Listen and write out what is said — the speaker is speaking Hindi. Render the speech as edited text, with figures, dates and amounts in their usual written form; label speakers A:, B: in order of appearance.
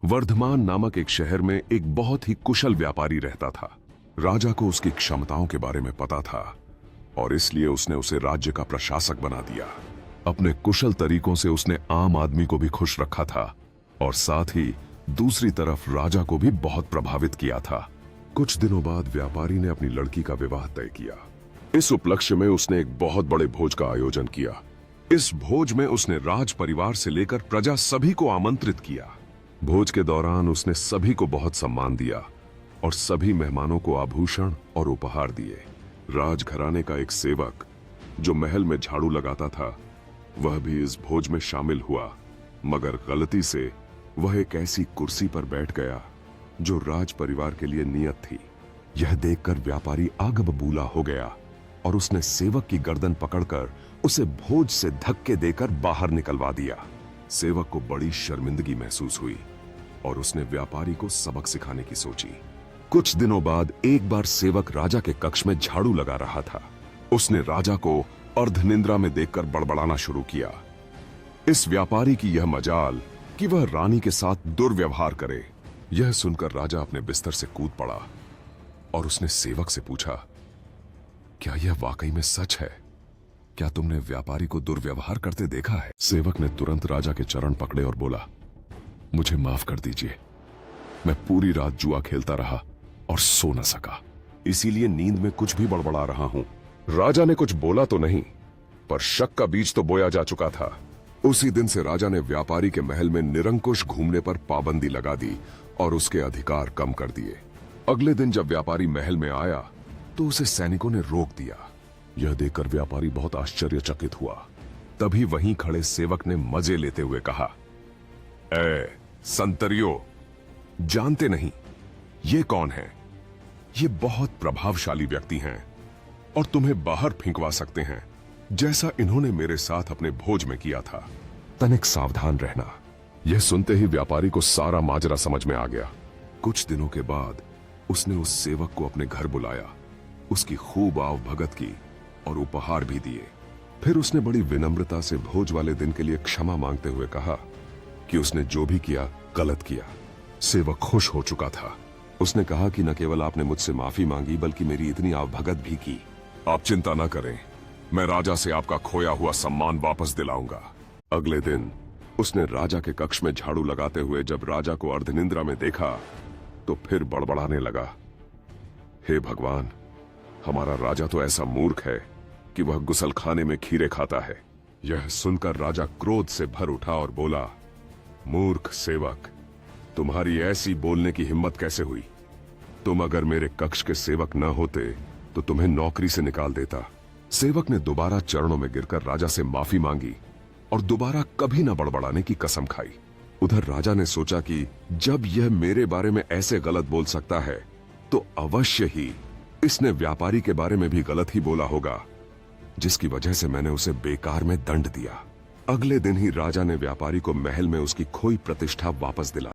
A: वर्धमान नामक एक शहर में एक बहुत ही कुशल व्यापारी रहता था। राजा को उसकी क्षमताओं के बारे में पता था और इसलिए उसने उसे राज्य का प्रशासक बना दिया। अपने कुशल तरीकों से उसने आम आदमी को भी खुश रखा था और साथ ही दूसरी तरफ राजा को भी बहुत प्रभावित किया था। कुछ दिनों बाद व्यापारी ने अपनी लड़की का विवाह तय किया। इस उपलक्ष्य में उसने एक बहुत बड़े भोज का आयोजन किया। इस भोज में उसने राज परिवार से लेकर प्रजा सभी को आमंत्रित किया। भोज के दौरान उसने सभी को बहुत सम्मान दिया और सभी मेहमानों को आभूषण और उपहार दिए। राजघराने का एक सेवक जो महल में झाड़ू लगाता था, वह भी इस भोज में शामिल हुआ, मगर गलती से वह एक ऐसी कुर्सी पर बैठ गया जो राज परिवार के लिए नियत थी। यह देखकर व्यापारी आग बबूला हो गया और उसने सेवक की गर्दन पकड़कर उसे भोज से धक्के देकर बाहर निकलवा दिया। सेवक को बड़ी शर्मिंदगी महसूस हुई और उसने व्यापारी को सबक सिखाने की सोची। कुछ दिनों बाद एक बार सेवक राजा के कक्ष में झाड़ू लगा रहा था। उसने राजा को अर्धनिद्रा में देखकर बड़बड़ाना शुरू किया। इस व्यापारी की यह मजाल कि वह रानी के साथ दुर्व्यवहार करे। यह सुनकर राजा अपने बिस्तर से कूद पड़ा और उसने सेवक से पूछा, क्या यह वाकई में सच है? क्या तुमने व्यापारी को दुर्व्यवहार करते देखा है? सेवक ने तुरंत राजा के चरण पकड़े और बोला, मुझे माफ कर दीजिए, मैं पूरी रात जुआ खेलता रहा और सो न सका, इसीलिए नींद में कुछ भी बड़बड़ा रहा हूं। राजा ने कुछ बोला तो नहीं, पर शक का बीज तो बोया जा चुका था। उसी दिन से राजा ने व्यापारी के महल में निरंकुश घूमने पर पाबंदी लगा दी और उसके अधिकार कम कर दिए। अगले दिन जब व्यापारी महल में आया तो उसे सैनिकों ने रोक दिया। यह देखकर व्यापारी बहुत आश्चर्यचकित हुआ। तभी वहीं खड़े सेवक ने मजे लेते हुए कहा, ए संतरियो, जानते नहीं ये कौन है? ये बहुत प्रभावशाली व्यक्ति हैं और तुम्हें बाहर फेंकवा सकते हैं, जैसा इन्होंने मेरे साथ अपने भोज में किया था। तनिक सावधान रहना। यह सुनते ही व्यापारी को सारा माजरा समझ में आ गया। कुछ दिनों के बाद उसने उस सेवक को अपने घर बुलाया, उसकी खूब आवभगत की और उपहार भी दिए। फिर उसने बड़ी विनम्रता से भोज वाले दिन के लिए क्षमा मांगते हुए कहा कि उसने जो भी किया गलत किया। सेवक खुश हो चुका था। उसने कहा कि न केवल आपने मुझसे माफी मांगी बल्कि मेरी इतनी आवभगत भी की। आप चिंता न करें, मैं राजा से आपका खोया हुआ सम्मान वापस दिलाऊंगा। अगले दिन उसने राजा के कक्ष में झाड़ू लगाते हुए जब राजा को अर्धनिद्रा में देखा तो फिर बड़बड़ाने लगा, हे भगवान, हमारा राजा तो ऐसा मूर्ख है कि वह गुसलखाने में खीरे खाता है। यह सुनकर राजा क्रोध से भर उठा और बोला, मूर्ख सेवक, तुम्हारी ऐसी बोलने की हिम्मत कैसे हुई? तुम अगर मेरे कक्ष के सेवक न होते तो तुम्हें नौकरी से निकाल देता। सेवक ने दोबारा चरणों में गिरकर राजा से माफी मांगी और दोबारा कभी न बड़बड़ाने की कसम खाई। उधर राजा ने सोचा कि जब यह मेरे बारे में ऐसे गलत बोल सकता है तो अवश्य ही इसने व्यापारी के बारे में भी गलत ही बोला होगा, जिसकी वजह से मैंने उसे बेकार में दंड दिया। अगले दिन ही राजा ने व्यापारी को महल में उसकी खोई प्रतिष्ठा वापस दिलाई।